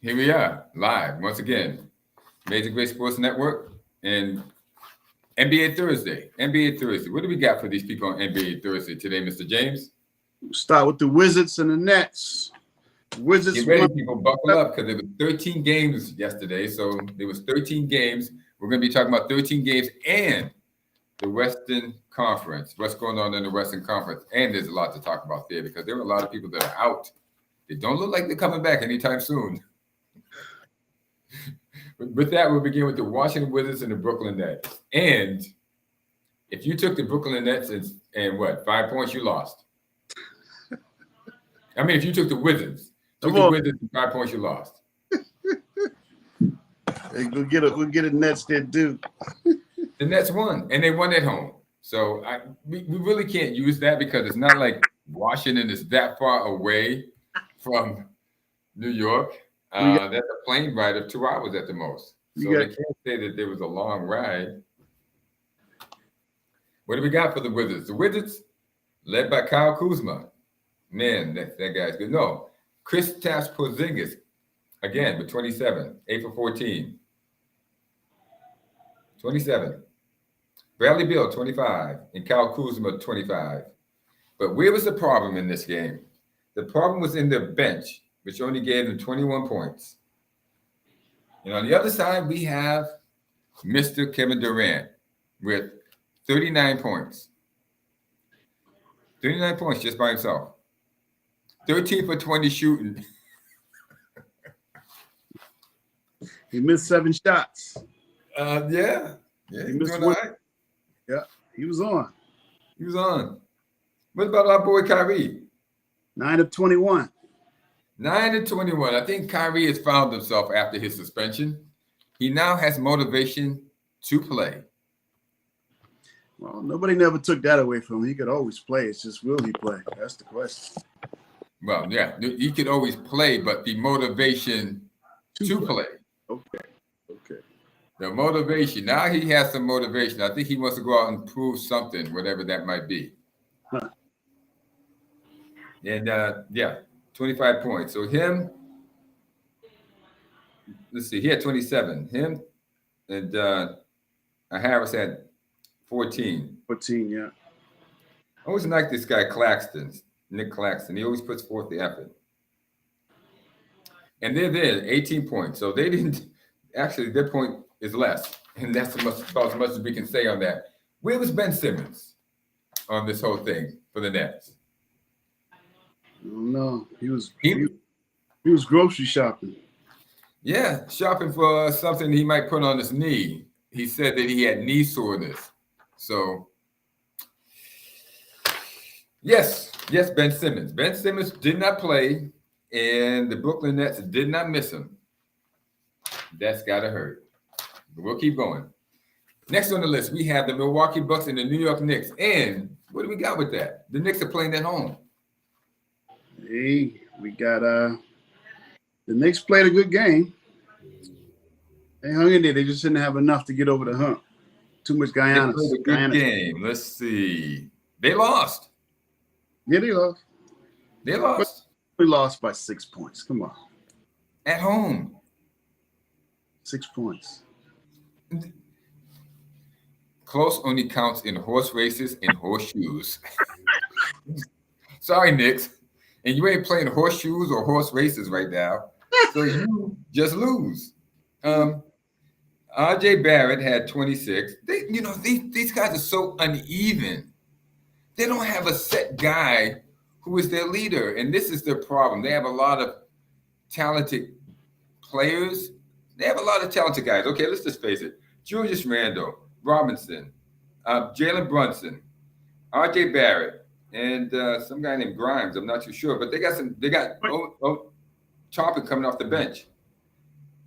Here we are, live once again. Amazing Grace SportsNetwork and NBA Thursday. NBA Thursday. What do we got for these people on NBA Thursday today, Mr. James? We'll start with the Wizards and the Nets. Wizards Get ready, people. Buckle up because there was 13 games yesterday. So there was 13 games. We're going to be talking about 13 games and the Western Conference. What's going on in the Western Conference? And there's a lot to talk about there because there are a lot of people that are out. They don't look like they're coming back anytime soon. With that, we'll begin with the Washington Wizards and the Brooklyn Nets. And if you took the Brooklyn Nets and what, 5 points, you lost. I mean, if you took the Wizards, and 5 points, you lost. Hey, we'll get a Nets there, dude. The Nets won, and they won at home. So we really can't use that because it's not like Washington is that far away from New York. That's a plane ride of 2 hours at the most. So they can't say that there was a long ride. What do we got for the Wizards? The Wizards, led by Kyle Kuzma. Man, that guy's good. No, Kristaps Porzingis, again, with 27, 8 for 14. 27. Bradley Beal, 25, and Kyle Kuzma, 25. But where was the problem in this game? The problem was in their bench, which only gave them 21 points. And on the other side, we have Mr. Kevin Durant with 39 points. 39 points just by himself. 13 for 20 shooting. He missed 7 shots. Yeah, he missed one. Right. Yeah, he was on. He was on. What about our boy Kyrie? 9 of 21. 9 of 21. I think Kyrie has found himself after his suspension. He now has motivation to play. Well, nobody never took that away from him. He could always play. It's just, will he play? That's the question. Well, yeah, he could always play, but the motivation to play. Okay. The motivation. Now he has some motivation. I think he wants to go out and prove something, whatever that might be. Huh. And, 25 points. So him, let's see, he had 27. Him and Harris had 14. 14, yeah. I always like this guy, Nick Claxton. He always puts forth the effort. And they're there, 18 points. So they didn't, actually, their point is less. And that's about as much as we can say on that. Where was Ben Simmons on this whole thing for the Nets? No, he was grocery shopping. Yeah, shopping for something he might put on his knee. He said that he had knee soreness. So, yes, Ben Simmons. Ben Simmons did not play, and the Brooklyn Nets did not miss him. That's got to hurt. But we'll keep going. Next on the list, we have the Milwaukee Bucks and the New York Knicks. And what do we got with that? The Knicks are playing at home. Hey, we got the Knicks played a good game. They hung in there. They just didn't have enough to get over the hump. Too much Guyana. They played a good game. Let's see. They lost. Yeah, they lost. They lost. We lost by 6 points. Come on. At home. 6 points. Close only counts in horse races and horseshoes. Sorry, Knicks. And you ain't playing horseshoes or horse races right now. So you just lose. RJ Barrett had 26. These guys are so uneven. They don't have a set guy who is their leader. And this is their problem. They have a lot of talented players. They have a lot of talented guys. Okay, let's just face it. Julius Randle, Robinson, Jalen Brunson, RJ Barrett, and some guy named Grimes. I'm not too sure, but they got Toppin coming off the bench.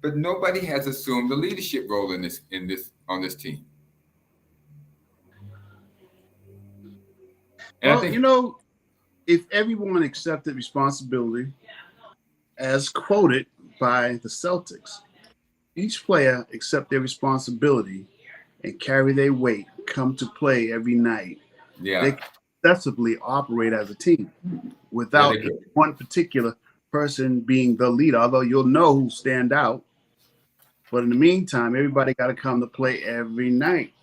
But nobody has assumed the leadership role on this team. And if everyone accepted responsibility as quoted by the Celtics, each player accept their responsibility and carry their weight, come to play every night. Yeah. They can successfully operate as a team without one particular person being the leader, although you'll know who stand out. But in the meantime, everybody got to come to play every night.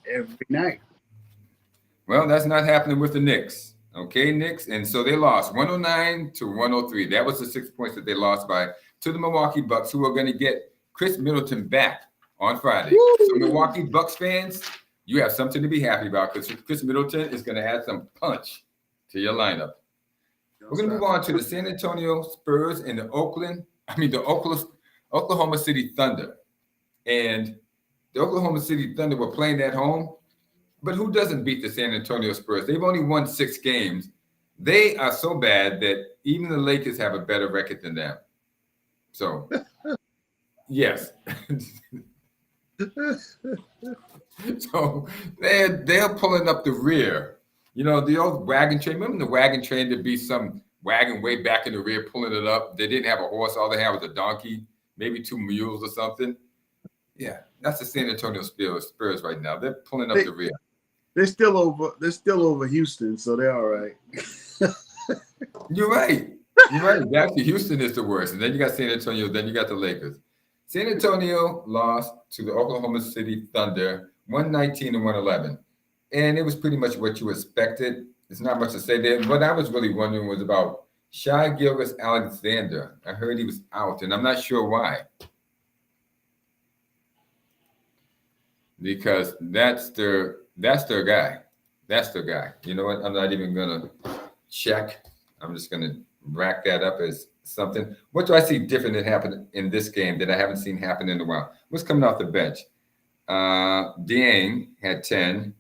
Well, that's not happening with the Knicks. Okay, Knicks. And so they lost 109 to 103. That was the 6 points that they lost by to the Milwaukee Bucks, who are going to get Chris Middleton back on Friday. Woo! So Milwaukee Bucks fans, you have something to be happy about because Chris Middleton is going to add some punch to your lineup. We're going to move on to the San Antonio Spurs and the Oklahoma City Thunder. And the Oklahoma City Thunder were playing at home. But who doesn't beat the San Antonio Spurs? They've only won 6 games. They are so bad that even the Lakers have a better record than them. So, yes. So they're pulling up the rear. You know, the old wagon train. Remember the wagon train? There'd be some wagon way back in the rear pulling it up. They didn't have a horse. All they had was a donkey, maybe 2 mules or something. Yeah, that's the San Antonio Spurs right now. They're pulling up the rear. They're still over Houston, so they're all right. You're right. Actually, Houston is the worst. And then you got San Antonio, then you got the Lakers. San Antonio lost to the Oklahoma City Thunder 119 to 111. And it was pretty much what you expected. There's not much to say there. What I was really wondering was about Shai Gilgeous-Alexander. I heard he was out, and I'm not sure why. Because that's their guy. That's their guy. You know what? I'm not even gonna check. I'm just gonna rack that up as something. What do I see different that happened in this game that I haven't seen happen in a while? What's coming off the bench? Dieng had 10.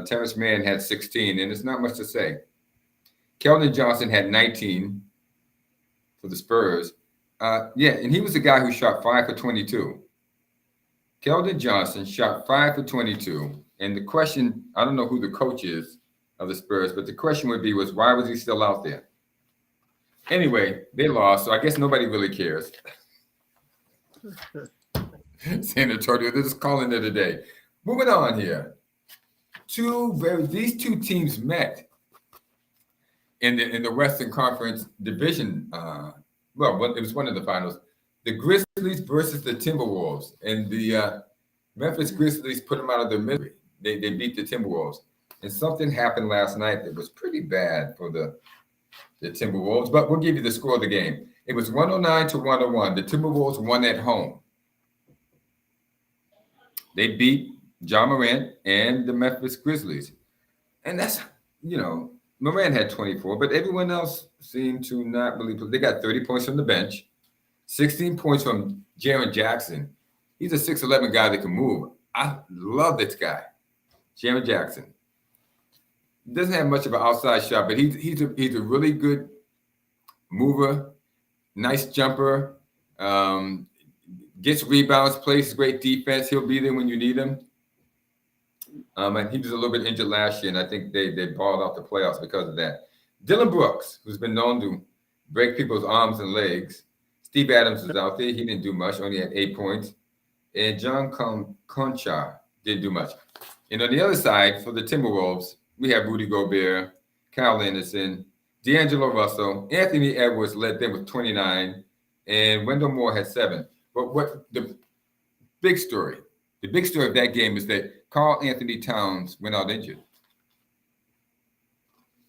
Terrence Mann had 16, and it's not much to say. Keldon Johnson had 19 for the Spurs. And he was the guy who shot 5 for 22. Keldon Johnson shot 5 for 22. And the question, I don't know who the coach is of the Spurs, but the question would be why was he still out there? Anyway, they lost, so I guess nobody really cares. San Antonio, they're just calling it a day. Moving on here. These two teams met in the Western Conference Division. It was one of the finals. The Grizzlies versus the Timberwolves, and the Memphis Grizzlies put them out of their misery. They beat the Timberwolves, and something happened last night that was pretty bad for the Timberwolves. But we'll give you the score of the game. It was 109 to 101. The Timberwolves won at home. They beat Ja Morant and the Memphis Grizzlies, and that's Morant had 24, but everyone else seemed to not really play. They got 30 points from the bench. 16 points from Jaren Jackson. He's a 6'11" guy that can move. I love this guy, Jaren Jackson. Doesn't have much of an outside shot, but he's a really good mover, nice jumper, gets rebounds, plays great defense. He'll be there when you need him. And he was a little bit injured last year, and I think they balled out the playoffs because of that. Dylan Brooks, who's been known to break people's arms and legs. Steve Adams was out there. He didn't do much, only had 8 points. And John Conchar didn't do much. And on the other side, for the Timberwolves, we have Rudy Gobert, Kyle Anderson, D'Angelo Russell, Anthony Edwards led them with 29, and Wendell Moore had 7. But what the big story of that game is that Karl Anthony Towns went out injured.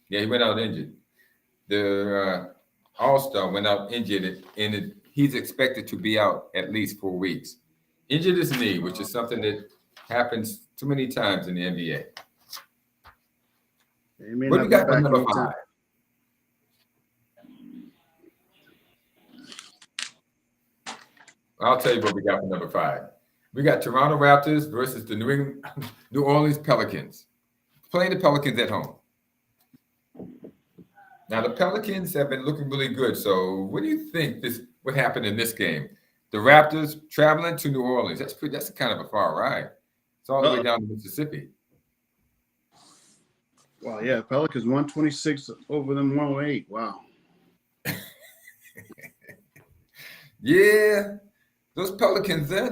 Yeah, he went out injured. The All-Star went out injured, and he's expected to be out at least 4 weeks. Injured his knee, which is something that happens too many times in the NBA. What do you got for number 5? I'll tell you what we got for number 5. We got Toronto Raptors versus the New Orleans Pelicans. Playing the Pelicans at home. Now, the Pelicans have been looking really good. So what do you think what happened in this game? The Raptors traveling to New Orleans. That's kind of a far ride. It's all the way down to Mississippi. Wow, yeah. Pelicans 126 over them 108. Wow. Yeah. Those Pelicans, they're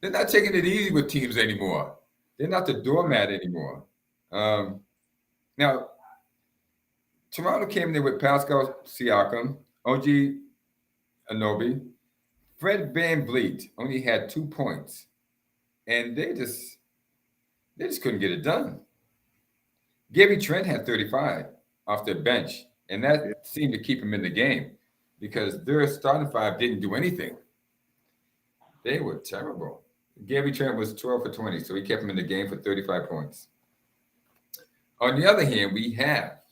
not taking it easy with teams anymore. They're not the doormat anymore. Now, Toronto came there with Pascal Siakam, OG Anobi. Fred VanVleet only had 2 points, and they just couldn't get it done. Gary Trent had 35 off the bench, and Yeah. that seemed to keep him in the game because their starting five didn't do anything. They were terrible. Gary Trent was 12 for 20, so he kept him in the game for 35 points. On the other hand, we have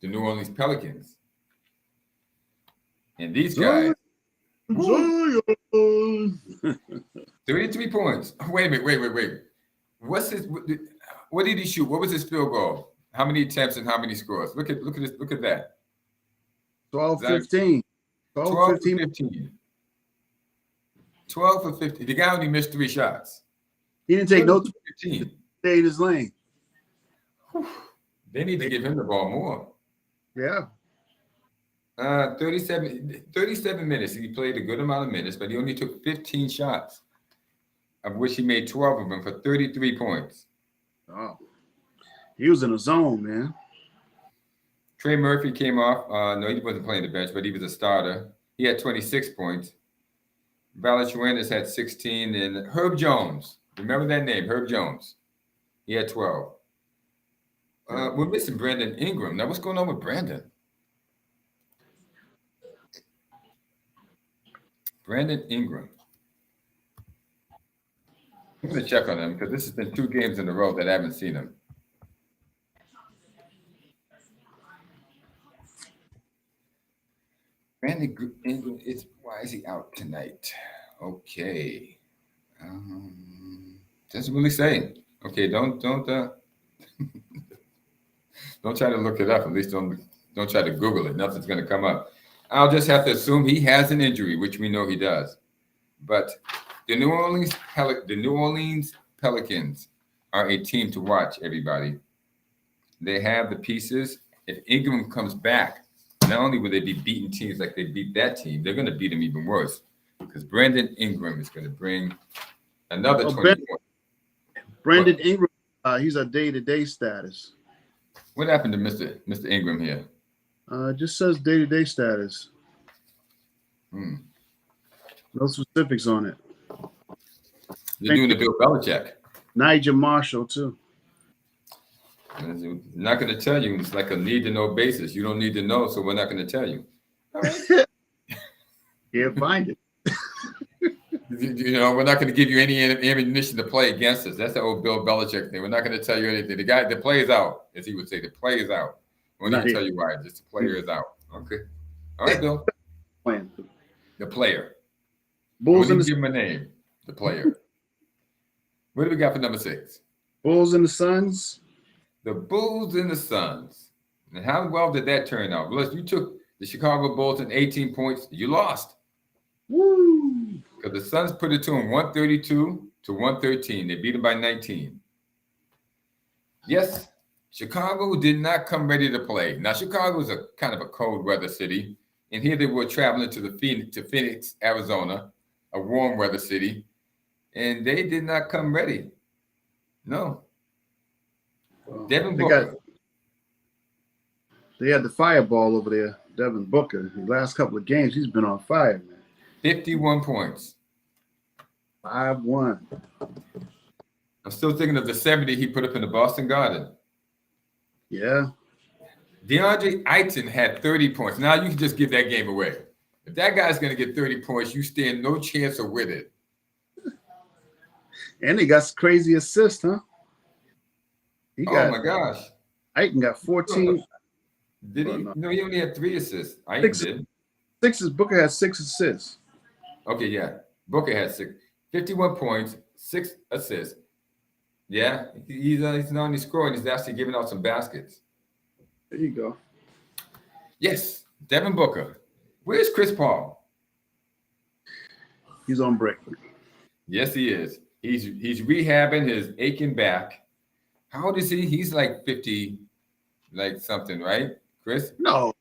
the New Orleans Pelicans. And these guys, Zion. 33 points. Wait a minute, wait. What's his? What did he shoot? What was his field goal? How many attempts and how many scores? Look at this. Look at that. 12, 15. 12 for 15. 12 for 15. The guy only missed 3 shots. He didn't take no 15. Stay in his lane. They need to give him the ball more. Yeah. 37 minutes. He played a good amount of minutes, but he only took 15 shots, of which he made 12 of them for 33 points. Oh. He was in a zone, man. Trey Murphy came off. No, he wasn't playing the bench, but he was a starter. He had 26 points. Valanciunas had 16, and Herb Jones. Remember that name, Herb Jones. He had 12. We're missing Brandon Ingram. Now, what's going on with Brandon? Brandon Ingram. I'm going to check on him because this has been 2 games in a row that I haven't seen him. Brandon Ingram why is he out tonight? Okay. Doesn't really say. Okay, don't don't try to look it up. At least don't try to Google it. Nothing's going to come up. I'll just have to assume he has an injury, which we know he does. But the New Orleans Pelicans are a team to watch, everybody. They have the pieces. If Ingram comes back, not only will they be beating teams like they beat that team, they're going to beat them even worse because Brandon Ingram is going to bring another 20 points. Brandon Ingram, he's a day-to-day status. What happened to Mr. Ingram here? Just says day-to-day status. No specifics on it. They're doing the Bill Belichick. Nigel Marshall, too. I'm not going to tell you. It's like a need-to-know basis. You don't need to know, so we're not going to tell you. All right. Can't find it. We're not going to give you any ammunition to play against us. That's the old Bill Belichick thing. We're not going to tell you anything. The play is out, as he would say. The play is out. We're not going to tell you why. Just the player is out. Okay. All right, Bill. The player. Bulls and give him a name. The player. What do we got for number 6? Bulls and the Suns. The Bulls and the Suns. And how well did that turn out? Well, you took the Chicago Bulls in 18 points. You lost. Woo! Because the Suns put it to them 132 to 113. They beat them by 19. Yes, Chicago did not come ready to play. Now, Chicago is a kind of a cold weather city. And here they were traveling to Phoenix, Arizona, a warm weather city. And they did not come ready. No. Devin Booker. They had the fireball over there, Devin Booker. The last couple of games, he's been on fire, man. 51 points. 5-1. I'm still thinking of the 70 he put up in the Boston Garden. Yeah. DeAndre Ayton had 30 points. Now you can just give that game away. If that guy's going to get 30 points, you stand no chance of with it. And he got crazy assists, huh? Oh my gosh. Ayton got 14. Did he? No, he only had 3 assists. Ayton did. 6 Booker had 6 assists. Okay, yeah. Booker had 51 points, 6 assists. Yeah, he's not only scoring, he's actually giving out some baskets. There you go. Yes, Devin Booker. Where's Chris Paul? He's on break. Yes, he is. He's rehabbing his aching back. How old is he? He's like 50, like something, right, Chris? No.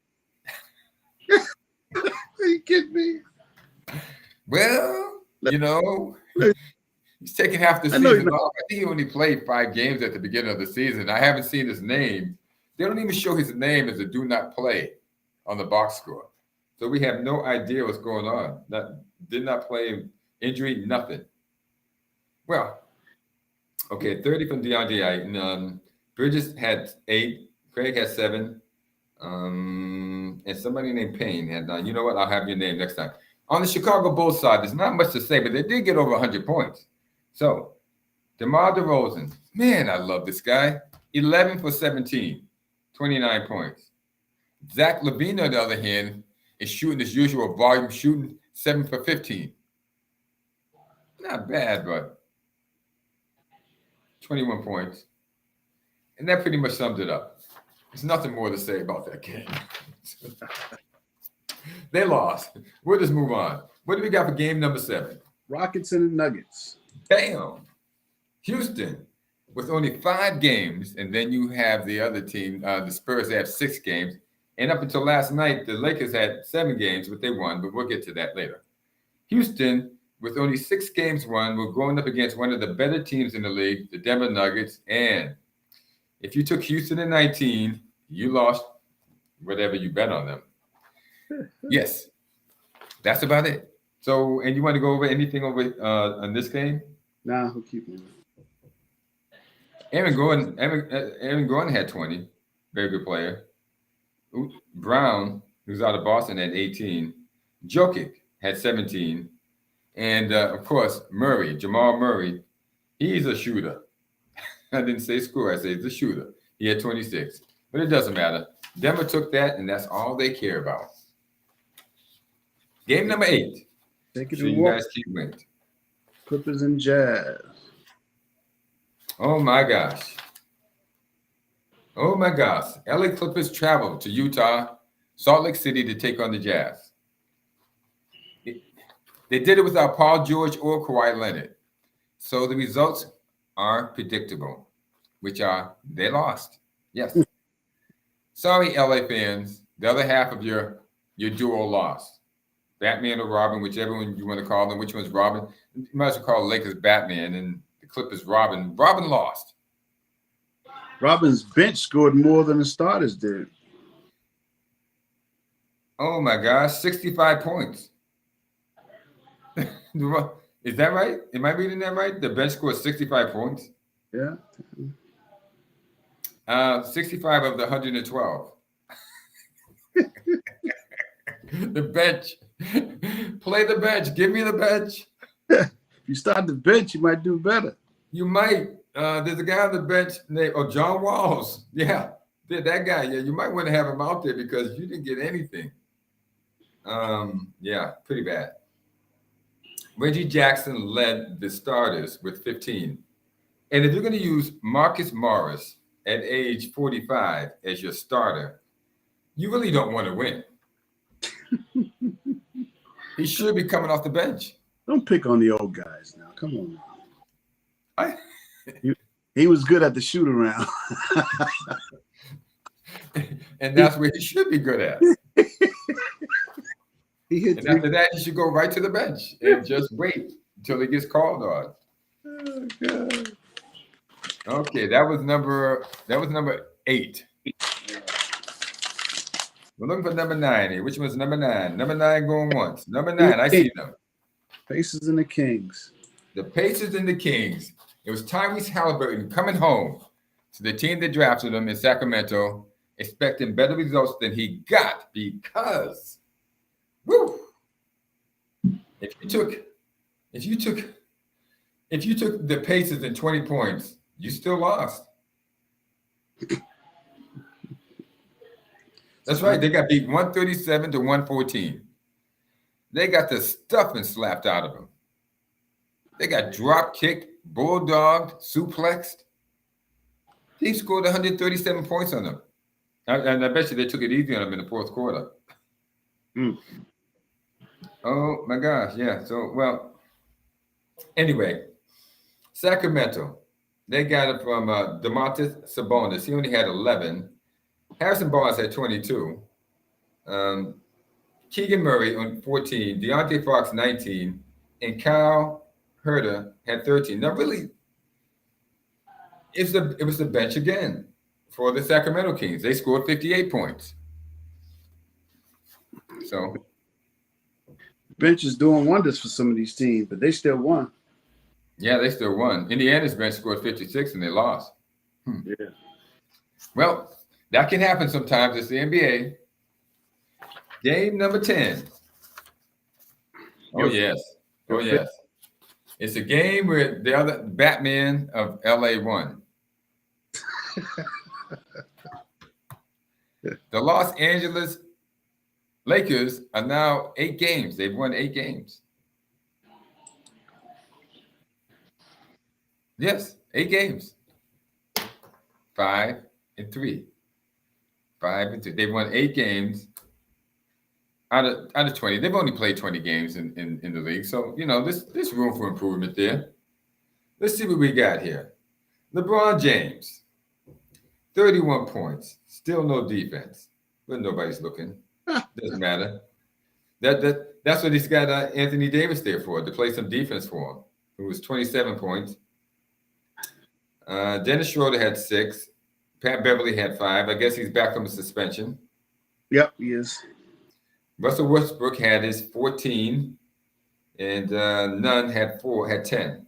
Are you kidding me? Well, he's taking half the season off. I think he only played 5 games at the beginning of the season. I haven't seen his name. They don't even show his name as a do not play on the box score. So we have no idea what's going on. Did not play, injury, nothing. Well, okay, 30 from DeAndre Ayton. Bridges had 8. Craig had 7. And somebody named Payne had 9. You know what? I'll have your name next time. On the Chicago Bulls side, there's not much to say, but they did get over 100 points. So, DeMar DeRozan, man, I love this guy. 11 for 17, 29 points. Zach LaVine, on the other hand, is shooting his usual volume, shooting 7 for 15. Not bad, but 21 points. And that pretty much summed it up. There's nothing more to say about that game. They lost. We'll just move on. What do we got for game number 7? Rockets and the Nuggets. Bam. Houston with only 5 games, and then you have the other team, the Spurs, they have 6 games. And up until last night, the Lakers had 7 games, but they won, but we'll get to that later. Houston, with only 6 games won, we're going up against one of the better teams in the league, the Denver Nuggets. And if you took Houston in 19, you lost whatever you bet on them. Yes, that's about it. So, and you want to go over anything over on this game? Nah, we'll keep moving. Aaron Gordon had 20. Very good player. Brown, who's out of Boston, had 18. Jokic had 17. And, of course, Jamal Murray, he's a shooter. I didn't say score. I said he's a shooter. He had 26. But it doesn't matter. Denver took that, and that's all they care about. Game number 8. Take it So to you walk. guys keep winning. Clippers and Jazz. Oh, my gosh. Oh, my gosh. LA Clippers traveled to Utah, Salt Lake City to take on the Jazz. They did it without Paul George or Kawhi Leonard. So the results are predictable, which are they lost. Yes. Sorry, LA fans. The other half of your duo lost. Batman or Robin, whichever one you want to call them. Which one's Robin? You might as well call the Lakers Batman and the Clippers Robin. Robin lost. Robin's bench scored more than the starters did. Oh, my gosh. 65 points. Is that right? Am I reading that right? The bench scored 65 points? Yeah. 65 of the 112. The bench. Play the bench. Give me the bench. If you start the bench, you might do better. You might. There's a guy on the bench named John Walls. Yeah, that guy. Yeah, you might want to have him out there because you didn't get anything. Yeah, pretty bad. Reggie Jackson led the starters with 15. And if you're going to use Marcus Morris at age 45 as your starter, you really don't want to win. He should be coming off the bench. Don't pick on the old guys now. Come on. He was good at the shoot around. And that's where he should be good at. And after that, he should go right to the bench and just wait until he gets called on. Oh, God. Okay, that was number 8. We're looking for number 9 here. Which one's number 9? Number 9 going once. Number 9, I see them. Pacers and the Kings. The Pacers and the Kings. It was Tyrese Halliburton coming home to the team that drafted him in Sacramento, expecting better results than he got because, woo! If you took the Pacers in 20 points, you still lost. That's right. They got beat 137 to 114. They got the stuffing slapped out of them. They got drop kicked, bulldogged, suplexed. He scored 137 points on them. And I bet you they took it easy on them in the fourth quarter. Oh, my gosh. Yeah. So, well, anyway, Sacramento, they got it from Domantas Sabonis. He only had 11. Harrison Barnes had 22. Keegan Murray on 14. Deontay Fox, 19. And Kyle Herter had 13. Now, really, it was the bench again for the Sacramento Kings. They scored 58 points. So bench is doing wonders for some of these teams, but they still won. yeah, they still won. Indiana's bench scored 56 and they lost. Yeah. Well, that can happen sometimes. It's the NBA. Game number 10. Oh, yes. Oh, yes. It's a game where the other Batman of LA won. The Los Angeles Lakers are now 8 games. They've won 8 games. Yes, 8 games. 5-3. 5-3. They've won 8 games out of 20. They've only played 20 games in the league. So, there's room for improvement there. Let's see what we got here. LeBron James, 31 points. Still no defense. But nobody's looking. Doesn't matter. That's what he's got Anthony Davis there for, to play some defense for him. It was 27 points. Dennis Schroeder had 6. Pat Beverly had 5. I guess he's back from a suspension. Yep, he is. Russell Westbrook had his 14, and Nunn had 10.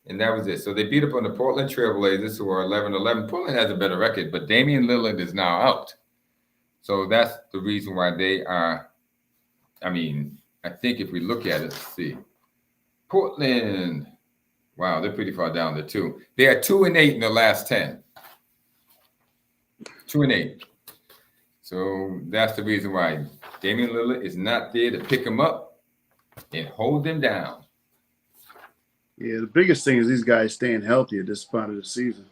And that was it. So they beat up on the Portland Trailblazers, who are 11-11. Portland has a better record, but Damian Lillard is now out. So that's the reason why they are. I think if we look at it, let's see. Portland, wow, they're pretty far down there too. They are 2-8 in the last 10. 2-8. So that's the reason why Damian Lillard is not there to pick him up and hold them down. Yeah, the biggest thing is these guys staying healthy at this part of the season.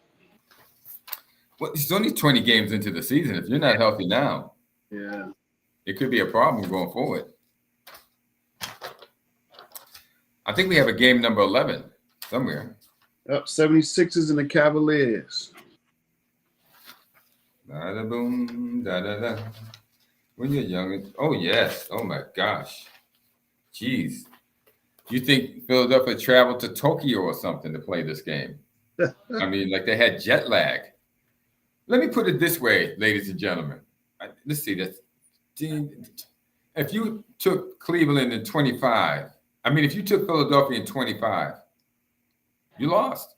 Well, it's only 20 games into the season. If you're not healthy now, yeah, it could be a problem going forward. I think we have a game number 11 somewhere. Up 76ers and the Cavaliers. Da-da-boom, da-da-da. When you're young, oh, yes. Oh, my gosh. Jeez. You think Philadelphia traveled to Tokyo or something to play this game? Like they had jet lag. Let me put it this way, ladies and gentlemen. Let's see this. If you took Cleveland in 25, if you took Philadelphia in 25, you lost.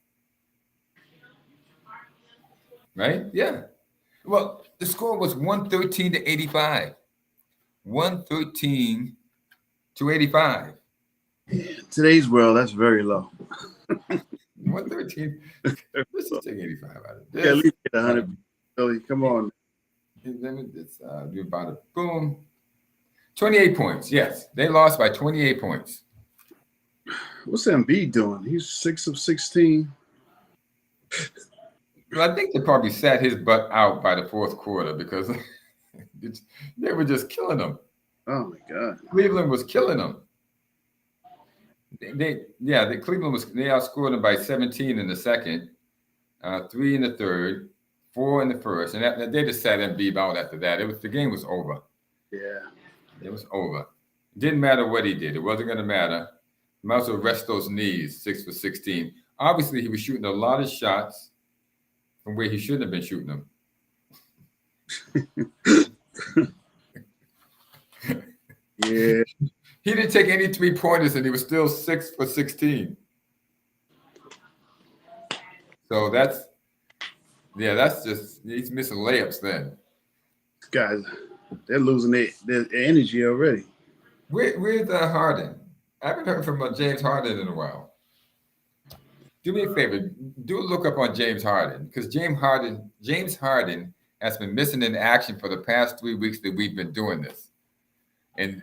Right? Yeah. Well, the score was 113-85. 113-85. Today's world, that's very low. 113. Let's just take 85 out of this. Yeah, at least get 100. Billy, come on. Let me just do about it. Boom. 28 points. Yes, they lost by 28 points. What's Embiid doing? He's 6 of 16. Well, I think they probably sat his butt out by the fourth quarter because they were just killing him. Oh my God! Cleveland was killing them. Cleveland they outscored them by 17 in the second, 3 in the third, 4 in the first, and they just sat Embiid out after that. The game was over. Yeah, it was over. It didn't matter what he did. It wasn't going to matter. He might as well rest those knees. 6 for 16. Obviously, he was shooting a lot of shots from where he shouldn't have been shooting them. Yeah. He didn't take any 3-pointers, and he was still 6 for 16. So that's just, he's missing layups then. Guys, they're losing their energy already. Where's Harden? I haven't heard from James Harden in a while. Do me a favor, do a look up on James Harden, because James Harden has been missing in action for the past 3 weeks that we've been doing this. And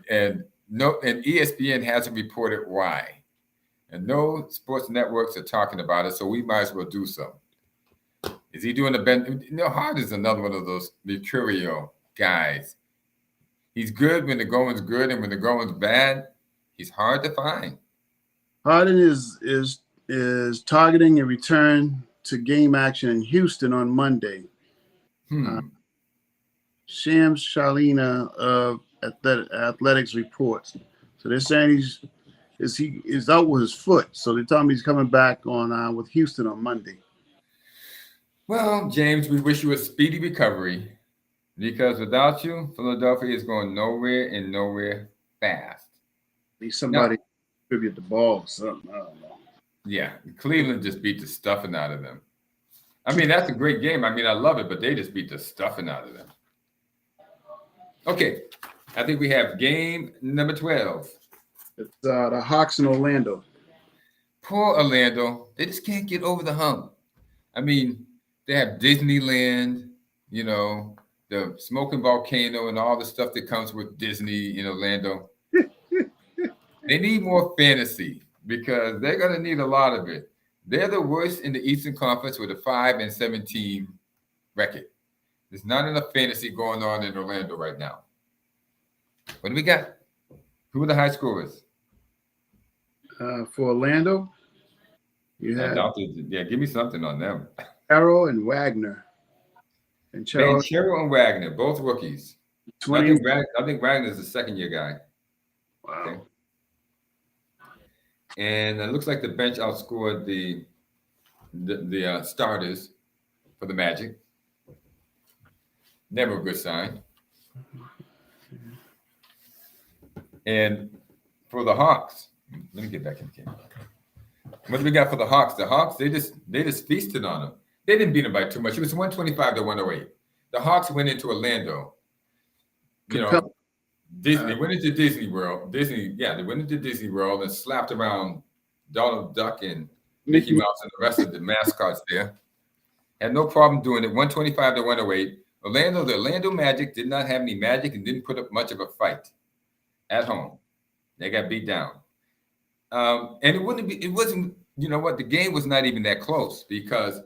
ESPN hasn't reported why. And no sports networks are talking about it, so we might as well do so. Is he doing Harden's another one of those mercurial guys. He's good when the going's good, and when the going's bad, he's hard to find. Harden is targeting a return to game action in Houston on Monday. Shams Charania of Athletics reports. So they're saying he's out with his foot. So they tell me he's coming back on with Houston on Monday. Well, James, we wish you a speedy recovery. Because without you, Philadelphia is going nowhere and nowhere fast. Need Now, somebody to distribute the ball or something. I don't know. yeah, Cleveland just beat the stuffing out of them. I mean, that's a great game. I mean, I love it, but they just beat the stuffing out of them. Okay, I think we have game number 12. It's the Hawks in Orlando. Poor Orlando. They just can't get over the hump. I mean, they have Disneyland, the smoking volcano and all the stuff that comes with Disney in Orlando. They need more fantasy because they're going to need a lot of it. They're the worst in the Eastern Conference with a 5-17 record. There's not enough fantasy going on in Orlando right now. What do we got? Who are the high scorers? For Orlando, you have give me something on them. Carroll and Wagner. And Banchero and Wagner, both rookies. 20. I think Wagner's a second-year guy. Wow. Okay. And it looks like the bench outscored the starters for the Magic. Never a good sign. And for the Hawks, let me get back in the game. What do we got for the Hawks? The Hawks, they just feasted on them. They didn't beat them by too much. It was 125-108. The Hawks went into Orlando. Disney went into Disney World. They went into Disney World and slapped around Donald Duck and Mickey Mouse and the rest of the mascots there. Had no problem doing it. 125-108. The Orlando Magic did not have any magic and didn't put up much of a fight at home. They got beat down. And it wasn't, the game was not even that close because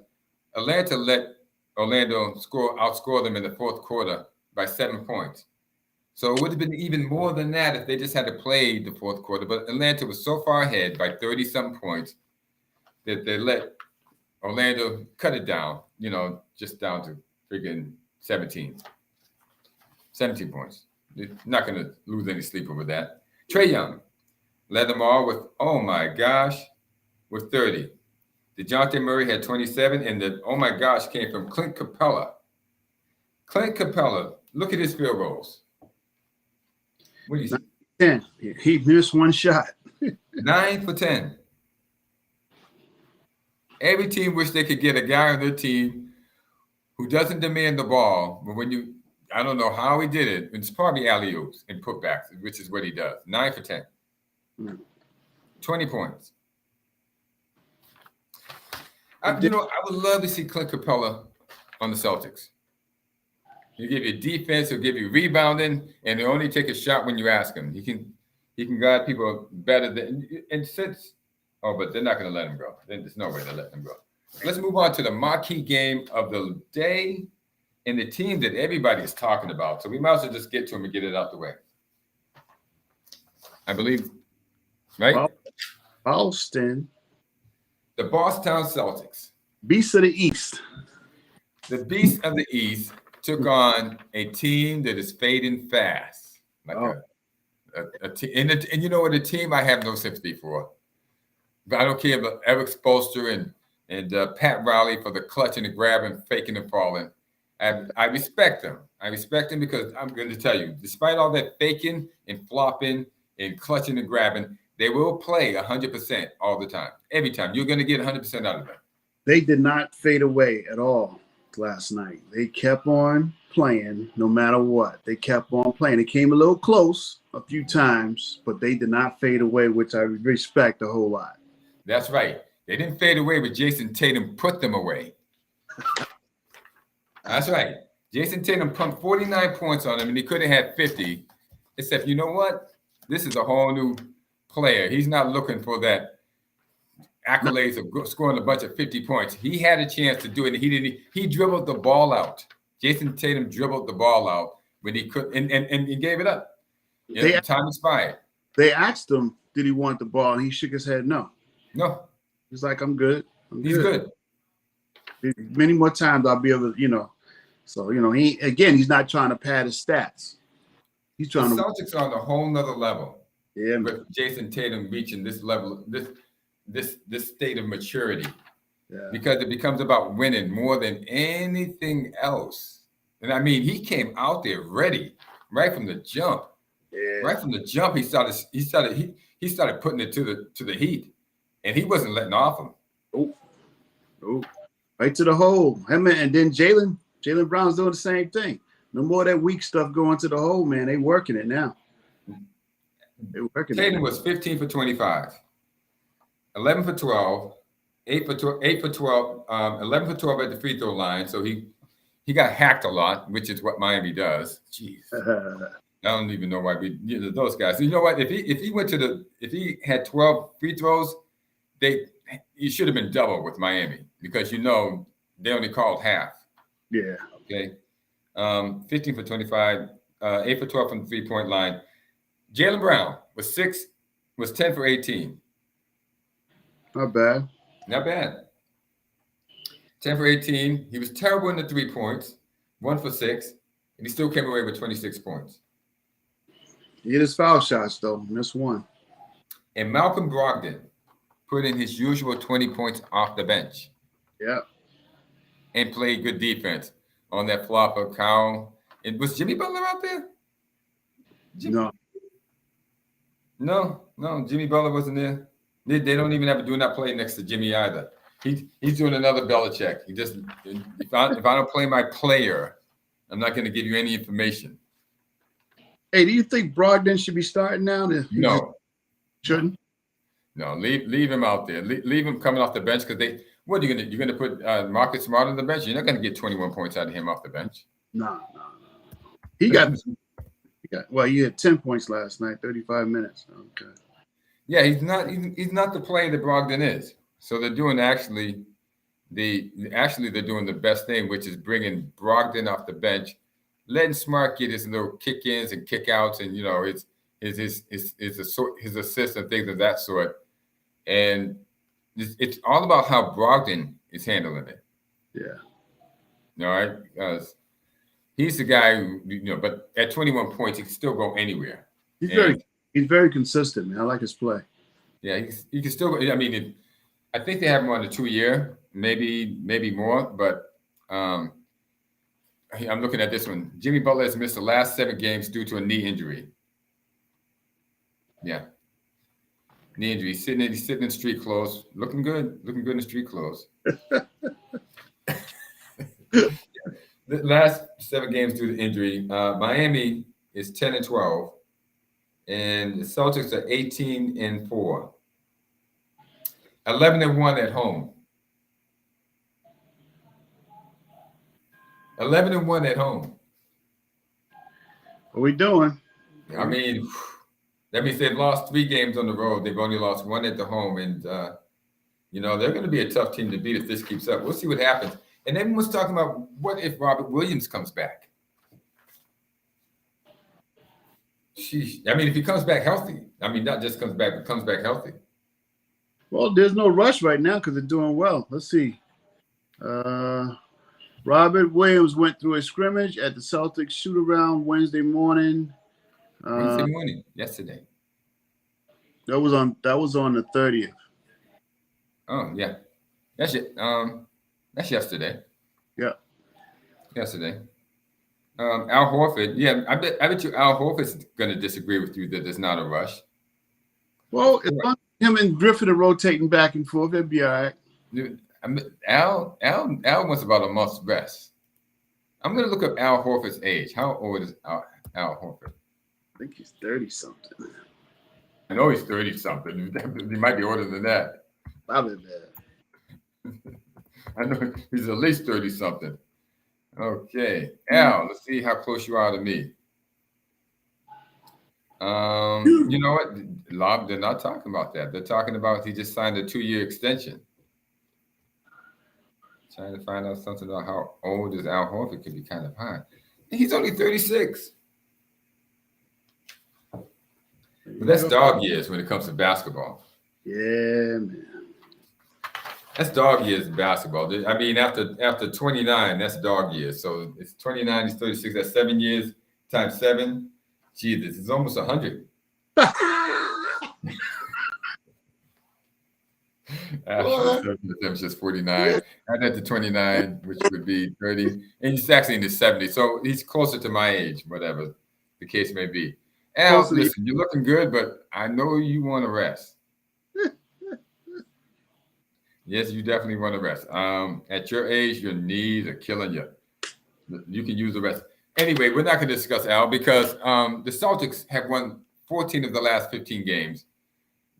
Atlanta let Orlando outscore them in the fourth quarter by 7 points. So it would have been even more than that if they just had to play the fourth quarter. But Atlanta was so far ahead by 30-something points that they let Orlando cut it down, just down to freaking 17 points. They're not going to lose any sleep over that. Trae Young led them all with, oh my gosh, with 30. DeJounte Murray had 27, and the oh my gosh came from Clint Capella. Clint Capella, look at his field goals. What do you think? 10. He missed one shot. 9 for 10. Every team wish they could get a guy on their team who doesn't demand the ball, but I don't know how he did it. It's probably alley-oops and putbacks, which is what he does. 9 for 10. 20 points. I would love to see Clint Capella on the Celtics. He'll give you defense, he'll give you rebounding, and he'll only take a shot when you ask him. He can guard people better than but they're not going to let him go. There's no way to let him go. Let's move on to the marquee game of the day and the team that everybody is talking about. So we might as well just get to him and get it out the way. I believe, right? Boston. The Boston Celtics. Beast of the East. The Beast of the East took on a team that is fading fast. A team, and you know what? A team I have no sympathy for. But I don't care about Erick Spoelstra and Pat Riley for the clutching and grabbing, faking and falling. I respect them. I respect them because I'm going to tell you, despite all that faking and flopping and clutching and grabbing, they will play 100% all the time. Every time. You're going to get 100% out of them. They did not fade away at all last night. They kept on playing no matter what. They kept on playing. They came a little close a few times, but they did not fade away, which I respect a whole lot. That's right. They didn't fade away, but Jason Tatum put them away. That's right. Jason Tatum pumped 49 points on him, and he could have had 50. Except, you know what? This is a whole new player. He's not looking for that accolades of scoring a bunch of 50 points. He had a chance to do it. He dribbled the ball out. Jason Tatum dribbled the ball out when he could, and he gave it up. Time expired. They asked him, did he want the ball? And he shook his head, no. No. He's like, I'm good. He's good. Many more times I'll be able to, So, he's not trying to pad his stats. He's trying the Celtics are on a whole nother level. Yeah, with Jason Tatum reaching this level, this state of maturity. Yeah. Because it becomes about winning more than anything else. And I mean, he came out there ready right from the jump. Yeah. Right from the jump, he started putting it to the Heat, and he wasn't letting off him. Oh, right to the hole. And then Jaylen Brown's doing the same thing. No more of that weak stuff going to the hole, man. They working it now. Tatum was 15 for 25, 11 for 12, 8 for 12, 11 for 12 at the free throw line. So he got hacked a lot, which is what Miami does. Jeez. I don't even know why those guys. You know what? If he had 12 free throws, he should have been double with Miami because they only called half. Yeah. Okay. 15 for 25, 8 for 12 from the 3-point line. Jaylen Brown was 10 for 18. Not bad. 10 for 18. He was terrible in the 3 points, 1 for 6, and he still came away with 26 points. He hit his foul shots, though. Missed one. And Malcolm Brogdon put in his usual 20 points off the bench. Yeah. And played good defense on that flopper. Kyle. And was Jimmy Butler out there? No, Jimmy Butler wasn't there. They don't even have a do not play next to Jimmy either. He's doing another Belichick. He just if I don't play my player, I'm not going to give you any information. Hey, do you think Brogdon should be starting now? No. Shouldn't? No, leave him out there. Leave him coming off the bench because what are you going to do? You're going to put Marcus Smart on the bench? You're not going to get 21 points out of him off the bench. No. He had 10 points last night, 35 minutes. Okay. Yeah, he's not the player that Brogdon is. So they're doing they're doing the best thing, which is bringing Brogdon off the bench, letting Smart get his little kick-ins and kick-outs, and his assists and things of that sort. And it's all about how Brogdon is handling it. Yeah. All right, because he's the guy who, but at 21 points, he can still go anywhere. He's very consistent, man. I like his play. Yeah, he can still go. I mean, I think they have him on a 2-year, maybe more, but I'm looking at this one. Jimmy Butler has missed the last 7 games due to a knee injury. Yeah. Knee injury. He's sitting in street clothes, looking good in street clothes. The last 7 games due to injury. Miami is 10-12, and the Celtics are 18-4. 11-1 at home. 11-1 at home. What we doing? I mean, that means they've lost 3 games on the road. They've only lost 1 at the home, and they're going to be a tough team to beat if this keeps up. We'll see what happens. And everyone's talking about what if Robert Williams comes back? Sheesh. I mean, if he comes back healthy, not just comes back, but comes back healthy. Well, there's no rush right now because they're doing well. Let's see. Robert Williams went through a scrimmage at the Celtics shoot-around Wednesday morning. Yesterday. That was on the 30th. Oh yeah, that's it. That's yesterday. Yeah, yesterday. Al Horford. Yeah, I bet you Al Horford's going to disagree with you that there's not a rush. Well, as long as him and Griffin are rotating back and forth, it'd be all right. Dude, Al wants about a month's rest. I'm going to look up Al Horford's age. How old is Al Horford? I think he's 30-something. I know he's 30-something. He might be older than that. Probably that. I know he's at least 30-something. Okay. Al, let's see how close you are to me. You know what? Lob, they're not talking about that. They're talking about he just signed a 2-year extension. Trying to find out something about how old is Al Horford could be kind of high. He's only 36. But that's dog years when it comes to basketball. Yeah, man. That's dog years in basketball. I mean, after 29, that's dog years. So it's 29, he's 36. That's 7 years times 7. Jesus, it's almost 100. That's just 49. Add that to 29, which would be 30. And he's actually in his 70s. So he's closer to my age, whatever the case may be. Al, listen, you're looking good, but I know you want to rest. Yes, you definitely want to rest. At your age, your knees are killing you. You can use the rest. Anyway, we're not going to discuss Al because the Celtics have won 14 of the last 15 games.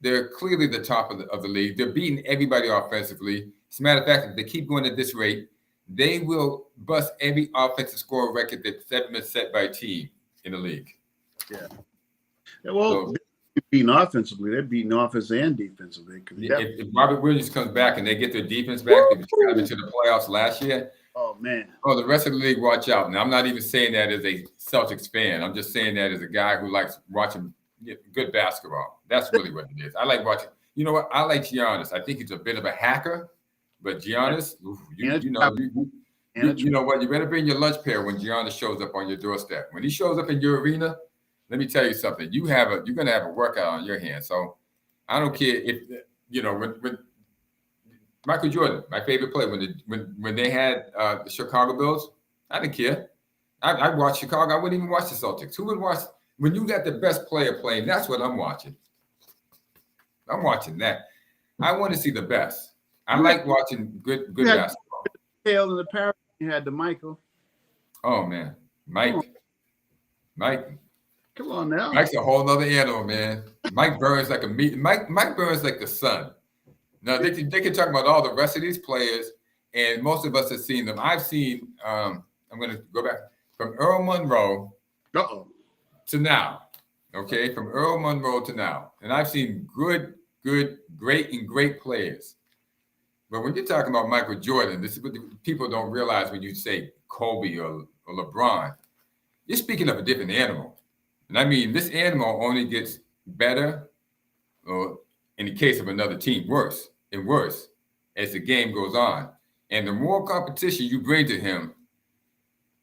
They're clearly the top of the league. They're beating everybody offensively. As a matter of fact, if they keep going at this rate, they will bust every offensive score record that's been set by a team in the league. Yeah. Well, they're beating offensively. They're beating offense and defensively. If Robert Williams comes back and they get their defense back, they got into the playoffs last year. Oh, man. Oh, the rest of the league, watch out. Now, I'm not even saying that as a Celtics fan. I'm just saying that as a guy who likes watching good basketball. That's really what it is. I like watching. You know what? I like Giannis. I think he's a bit of a hacker, but Giannis, you know what? You better bring your lunch pail when Giannis shows up on your doorstep. When he shows up in your arena, let me tell you something. You're going to have a workout on your hands. So I don't care if when Michael Jordan, my favorite player, when they had the Chicago Bulls, I didn't care. I watched Chicago. I wouldn't even watch the Celtics. Who would watch? When you got the best player playing, that's what I'm watching. I'm watching that. I want to see the best. I like watching good basketball. Tail in the parrot, you had the Michael. Oh man, Mike. Come on now. Mike's a whole nother animal, man. Mike burns like a meat. Mike burns like the sun. Now they can talk about all the rest of these players, and most of us have seen them. I've seen. I'm going to go back from Earl Monroe. To now, okay, from Earl Monroe to now, and I've seen good, great players. But when you're talking about Michael Jordan, this is what people don't realize when you say Kobe or LeBron. You're speaking of a different animal, and I mean this animal only gets better, or in the case of another team, worse and worse as the game goes on. And the more competition you bring to him,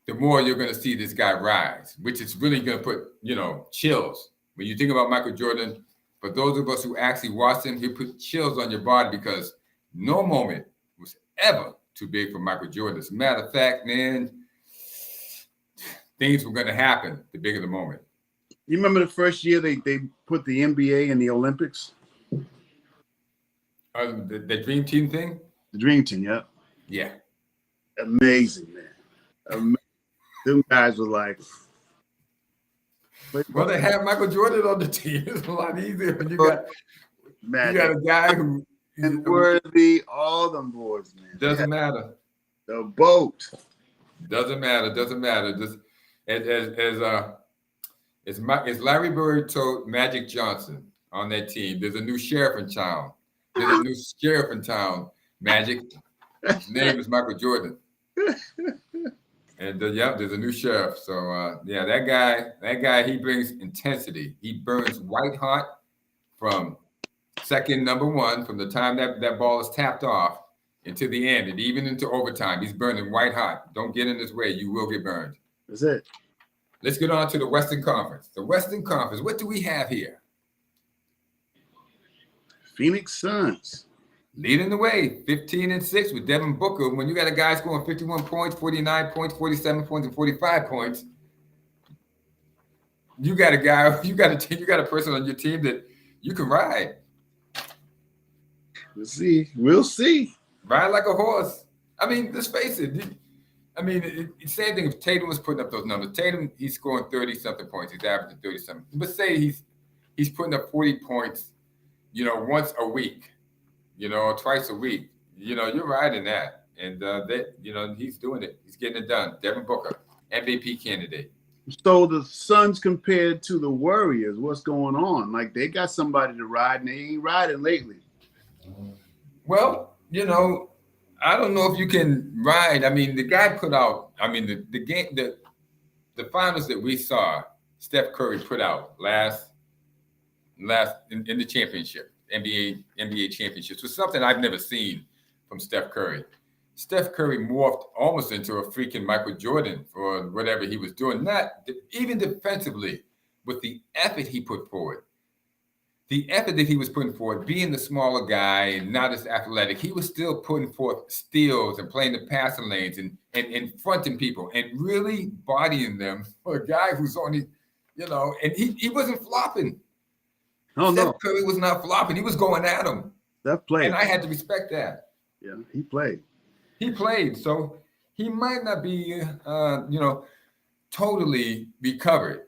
the more you're going to see this guy rise, which is really going to put, chills. When you think about Michael Jordan, for those of us who actually watched him, he put chills on your body because no moment was ever too big for Michael Jordan. As a matter of fact, man, things were going to happen the bigger the moment. You remember the first year they put the NBA in the Olympics? The Dream Team thing? The Dream Team, yeah. Yeah. Amazing, man. Them guys were like, well, they have Michael Jordan on the team. It's a lot easier when you got a guy who is worthy. All them boys, man. Doesn't matter. The boat. Doesn't matter. Just as Larry Bird told Magic Johnson on that team, there's a new sheriff in town. Magic. His name is Michael Jordan. And there's a new sheriff. So that guy, he brings intensity. He burns white hot from second number one, from the time that ball is tapped off into the end, and even into overtime. He's burning white hot. Don't get in his way. You will get burned. That's it. Let's get on to the Western Conference. The Western Conference. What do we have here? Phoenix Suns. Leading the way, 15-6 with Devin Booker. When you got a guy scoring 51 points, 49 points, 47 points, and 45 points, you got a guy, you got a person on your team that you can ride. We'll see. Ride like a horse. I mean, let's face it. Same thing if Tatum was putting up those numbers. Tatum, he's scoring 30-something points. He's averaging 30-something. But say he's putting up 40 points, once a week. Twice a week, you're riding that. And he's doing it. He's getting it done. Devin Booker, MVP candidate. So the Suns compared to the Warriors, what's going on? Like they got somebody to ride and they ain't riding lately. Well, I don't know if you can ride. I mean, the guy put out, the game, the finals that we saw, Steph Curry put out last in the championship. NBA championships was something I've never seen from Steph Curry. Steph Curry morphed almost into a freaking Michael Jordan for whatever he was doing, not even defensively with the effort he put forward. the effort that he was putting forth, being the smaller guy and not as athletic, he was still putting forth steals and playing the passing lanes and fronting people and really bodying them for a guy who's only, and he wasn't flopping. Oh, Steph no. Curry was not flopping. He was going at him. Steph played. And I had to respect that. Yeah, he played. He played. So he might not be, totally recovered.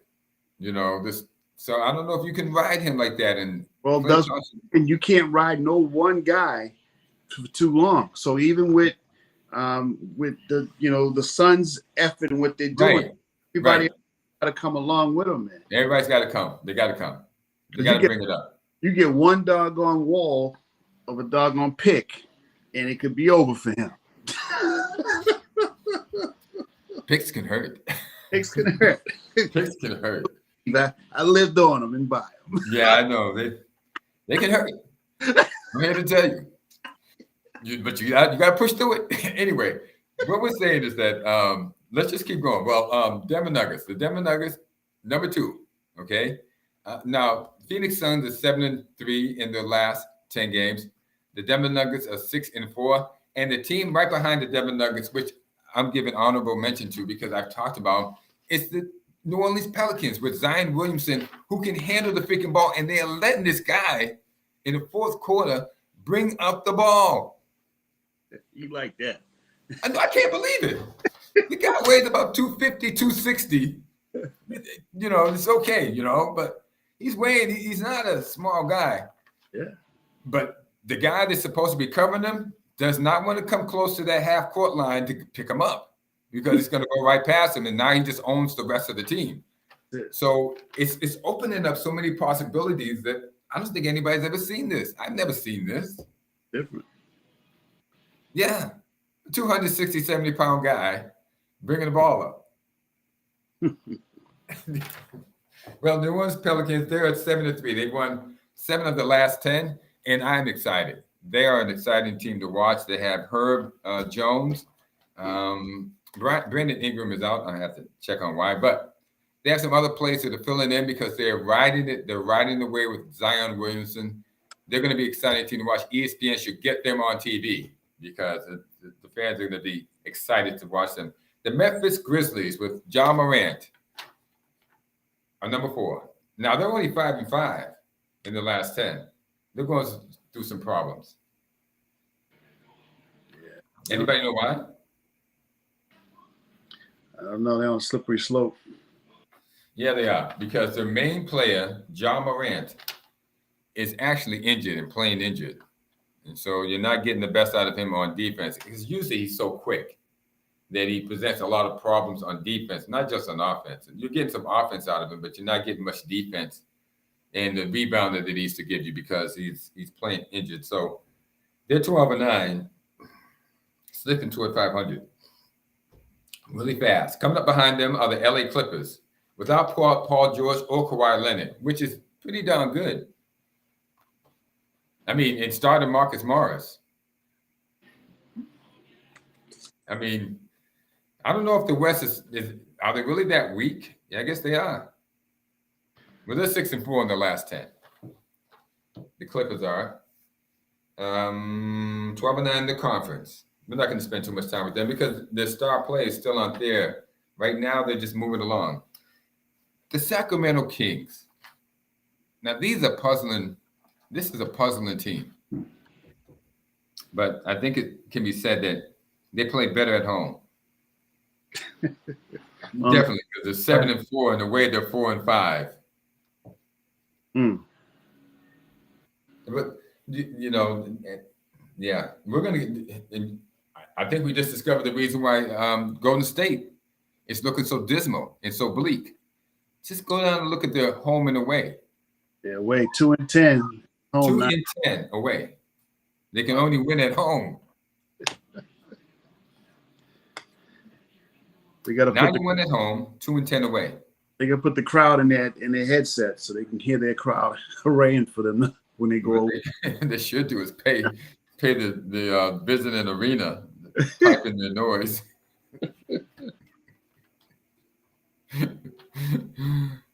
So I don't know if you can ride him like that. And you can't ride no one guy for too long. So even with the the Suns' effort and what they're doing, everybody got to come along with them, man. Everybody's got to come. They got to come. You got to bring it up. You get one doggone wall of a doggone pick, and it could be over for him. Picks can hurt. Picks can hurt. Picks can hurt. I lived on them and by them. Yeah, I know. They can hurt. I'm here to tell you. But you got to push through it. Anyway, what we're saying is that let's just keep going. Well, Denver Nuggets. The Denver Nuggets, number 2. Okay. Now, Phoenix Suns are 7-3 in their last 10 games. The Denver Nuggets are 6-4. And the team right behind the Denver Nuggets, which I'm giving honorable mention to because I've talked about, it's the New Orleans Pelicans with Zion Williamson, who can handle the freaking ball. And they are letting this guy in the fourth quarter bring up the ball. You like that? I can't believe it. The guy weighs about 250, 260. It's okay, but he's not a small guy. Yeah. But the guy that's supposed to be covering him does not want to come close to that half court line to pick him up because he's going to go right past him. And now he just owns the rest of the team. Yeah. So it's opening up so many possibilities that I don't think anybody's ever seen this. I've never seen this. Different. Yeah. 260, 70-pound guy bringing the ball up. Well, New Orleans Pelicans, they're at 7-3. They've won 7 of the last 10, and I'm excited. They are an exciting team to watch. They have Herb Jones. Brandon Ingram is out. I have to check on why, but they have some other players that are filling in because they're riding it. They're riding the way with Zion Williamson. They're going to be an exciting team to watch. ESPN should get them on TV because the fans are going to be excited to watch them. The Memphis Grizzlies with Ja Morant are number 4. Now, they're only 5-5 in the last 10. They're going through some problems. Yeah. Anybody know why? I don't know. They're on a slippery slope. Yeah, they are. Because their main player, Ja Morant, is actually injured and playing injured. And so you're not getting the best out of him on defense. Because usually he's so quick that he presents a lot of problems on defense, not just on offense. You're getting some offense out of him, but you're not getting much defense and the rebounder that he needs to give you because he's playing injured. So they're 12-9, slipping toward 500 really fast. Coming up behind them are the LA Clippers without Paul George or Kawhi Leonard, which is pretty darn good. I mean, it started Marcus Morris. I mean, I don't know if the West is are they really that weak? Yeah, I guess they are. Well, they're 6-4 in the last 10. The Clippers are 12-9 in the conference. We're not going to spend too much time with them because their star players still aren't there. Right now, they're just moving along. The Sacramento Kings. Now, these are puzzling. This is a puzzling team. But I think it can be said that they play better at home. Definitely, because they're 7-4 in the way they're 4-5. But yeah, we're gonna. I think we just discovered the reason why Golden State is looking so dismal and so bleak. Just go down and look at their home and away. Yeah, away 2-10. Home 2-10 away. They can only win at home. They got to 91 at home, 2-10 away. They got to put the crowd in their headset so they can hear their crowd arraying for them when they go. What they should do is pay the visiting arena, piping their noise.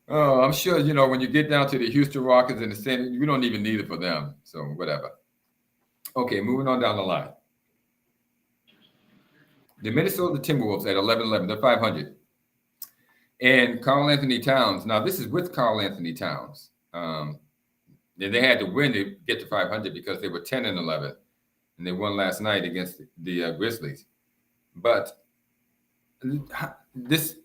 Oh, I'm sure, when you get down to the Houston Rockets and the San, we don't even need it for them. So whatever. Okay, moving on down the line. The Minnesota Timberwolves at 11-11, they're 500. And Karl Anthony Towns, now this is with Karl Anthony Towns. They had to win to get to 500 because they were 10-11, and they won last night against the Grizzlies. But this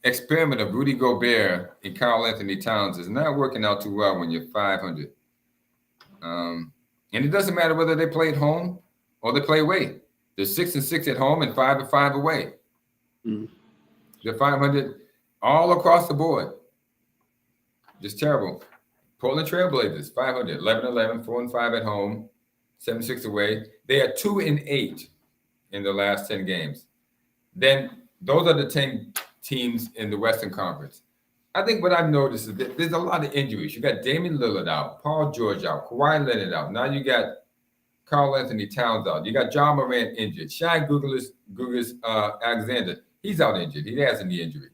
experiment of Rudy Gobert and Karl Anthony Towns is not working out too well when you're 500. And it doesn't matter whether they play at home or they play away. They're 6-6 at home and 5-5 away. Mm. They're 500 all across the board. Just terrible. Portland Trailblazers, 500, 11-11, 4-5 at home, 7-6 away. They are 2-8 in the last 10 games. Then those are the 10 teams in the Western Conference. I think what I've noticed is that there's a lot of injuries. You got Damian Lillard out, Paul George out, Kawhi Leonard out. Now you got Karl Anthony Towns out. You got John Morant injured. Shai Gilgeous Alexander, he's out injured. He has a knee injury.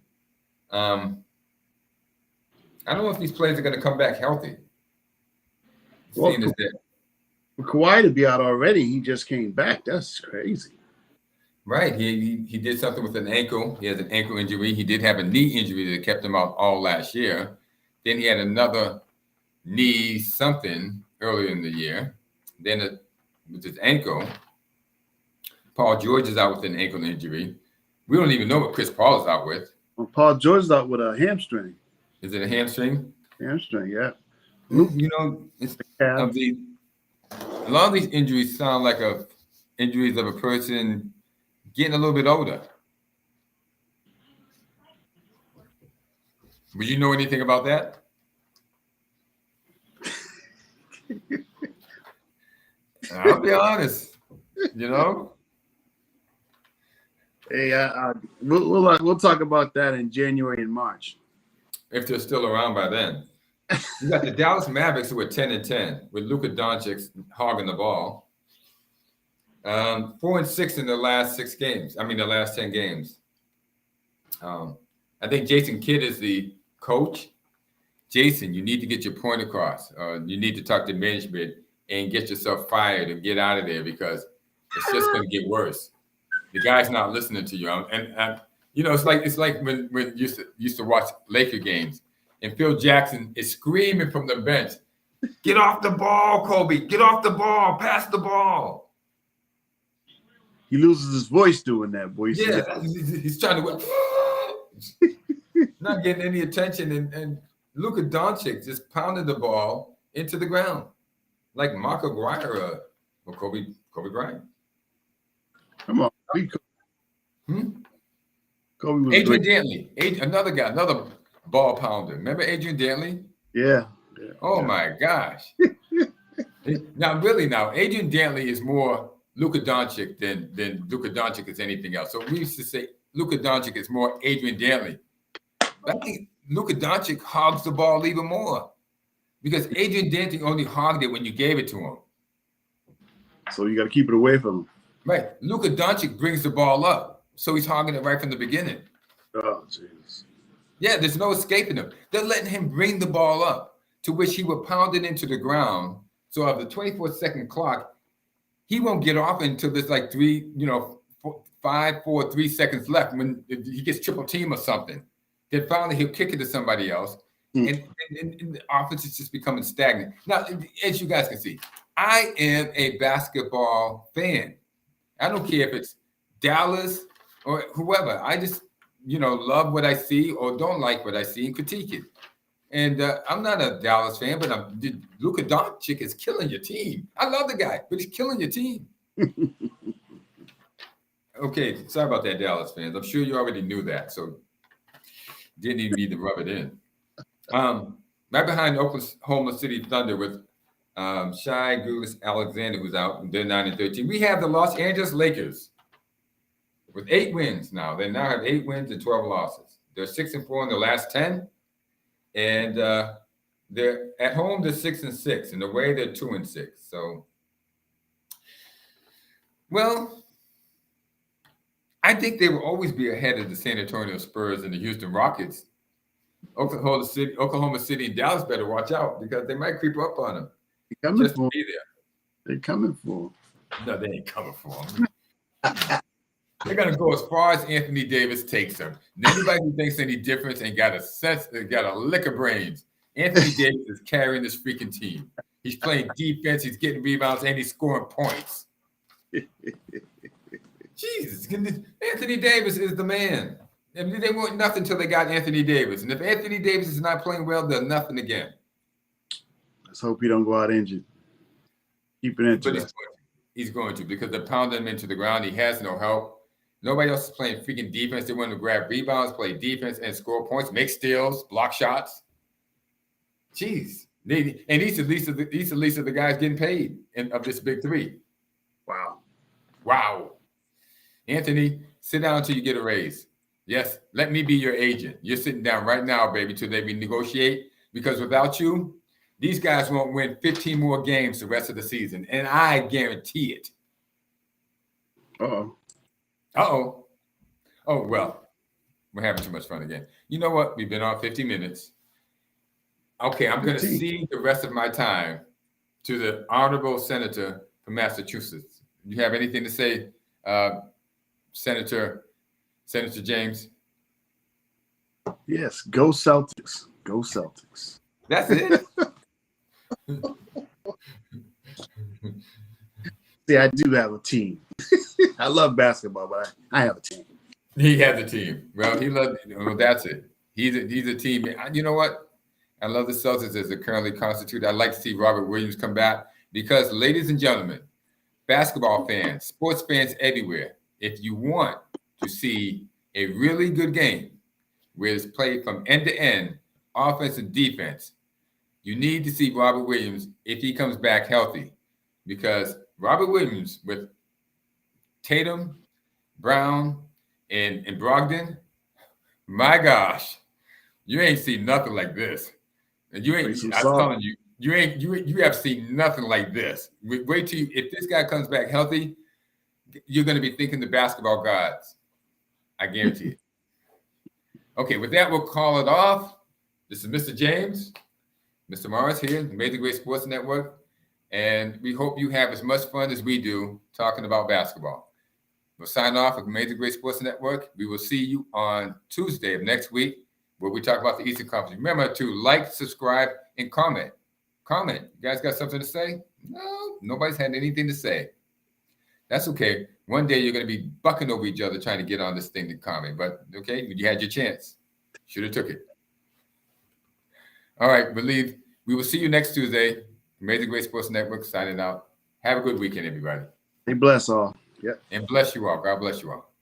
I don't know if these players are going to come back healthy. Well, for Kawhi to be out already, he just came back. That's crazy. Right. He did something with an ankle. He has an ankle injury. He did have a knee injury that kept him out all last year. Then he had another knee something earlier in the year. Then with his ankle, Paul George is out with an ankle injury. We don't even know what Chris Paul is out with. Well, Paul George is out with a hamstring. Is it a hamstring? Hamstring, yeah. It's a lot of these injuries sound like injuries of a person getting a little bit older. Would you know anything about that? I'll be honest. Hey, we'll talk about that in January and March. If they're still around by then. You got the Dallas Mavericks who are 10-10 with Luka Doncic hogging the ball. 4-6 in the last 6 games. I mean, the last 10 games. I think Jason Kidd is the coach. Jason, you need to get your point across. You need to talk to management and get yourself fired and get out of there because it's just going to get worse. The guy's not listening to you. And it's like when you used to watch Laker games and Phil Jackson is screaming from the bench, "Get off the ball, Kobe! Get off the ball! Pass the ball!" He loses his voice doing that, boy. Yeah, he's trying to not getting any attention, and Luka Doncic just pounded the ball into the ground like Mark Aguirre or Kobe Bryant. Come on, Kobe was Adrian Dantley, another guy, another ball pounder. Remember Adrian Dantley? Yeah. Oh my gosh! Now, Adrian Dantley is more Luka Doncic than Luka Doncic is anything else. So we used to say Luka Doncic is more Adrian Dantley. But I think Luka Doncic hogs the ball even more because Adrian Dantley only hogged it when you gave it to him. So you got to keep it away from him. Right. Luka Doncic brings the ball up, so he's hogging it right from the beginning. Oh, jeez. Yeah, there's no escaping him. They're letting him bring the ball up, to which he will pound it into the ground. So of the 24-second clock, he won't get off until there's like 5, 4, 3 seconds left when he gets triple team or something. Then finally he'll kick it to somebody else. And the offense is just becoming stagnant. Now, as you guys can see, I am a basketball fan. I don't care if it's Dallas or whoever. I just, love what I see or don't like what I see and critique it. And I'm not a Dallas fan, but Luka Doncic is killing your team. I love the guy, but he's killing your team. Okay, sorry about that, Dallas fans. I'm sure you already knew that, so didn't even need to rub it in. Right behind Oklahoma City Thunder with Shai Gilgeous Alexander, who's out. They're 9-13. We have the Los Angeles Lakers with 8 wins now. They now have 8 wins and 12 losses. They're 6-4 in the last 10. And they're at home, they're 6-6. And away, they're 2-6. So, well, I think they will always be ahead of the San Antonio Spurs and the Houston Rockets Oklahoma City, and Dallas better watch out because they might creep up on them. They're coming Just for to be there. They're coming for him. No, they ain't coming for him. They're gonna go as far as Anthony Davis takes them. And anybody who thinks any difference ain't got a sense, they got a lick of brains. Anthony Davis is carrying this freaking team. He's playing defense, he's getting rebounds, and he's scoring points. Jesus, Anthony Davis is the man. I mean, they weren't nothing until they got Anthony Davis. And if Anthony Davis is not playing well, they're nothing again. Let's hope he don't go out injured. Keep it interesting. He's going to because they're pounding him into the ground. He has no help. Nobody else is playing freaking defense. They want to grab rebounds, play defense, and score points, make steals, block shots. Jeez. And he's the least of the guys getting paid of this big three. Wow. Anthony, sit down until you get a raise. Yes, let me be your agent. You're sitting down right now, baby, till they renegotiate. Because without you, these guys won't win 15 more games the rest of the season. And I guarantee it. Uh-oh. Oh, well, we're having too much fun again. You know what? We've been on 50 minutes. Okay, I'm going to cede the rest of my time to the honorable senator from Massachusetts. You have anything to say, Senator James? Yes, go Celtics. Go Celtics. That's it? See, I do have a team. I love basketball, but I have a team. He has a team. Well, that's it. He's a team. You know what? I love the Celtics as they're currently constituted. I'd like to see Robert Williams come back because, ladies and gentlemen, basketball fans, sports fans everywhere, if you want to see a really good game where it's played from end to end, offense and defense, you need to see Robert Williams if he comes back healthy because Robert Williams with Tatum, Brown, and Brogdon, my gosh, you ain't seen nothing like this. And you ain't, I'm telling you, you have seen nothing like this. Wait till if this guy comes back healthy, you're going to be thinking the basketball gods. I guarantee it. Okay, with that, we'll call it off. This is Mr. James, Mr. Morris here, Amazing Grace Sports Network, and we hope you have as much fun as we do talking about basketball. We'll sign off with Amazing Grace Sports Network. We will see you on Tuesday of next week, where we talk about the Eastern Conference. Remember to like, subscribe, and comment. Comment. You guys got something to say? No, nobody's had anything to say. That's okay. One day you're going to be bucking over each other trying to get on this thing to comment. But okay, you had your chance. Should have took it. All right, we will see you next Tuesday. Amazing Grace Sports Network signing out. Have a good weekend, everybody. Hey, bless all. Yep. And bless you all. God bless you all.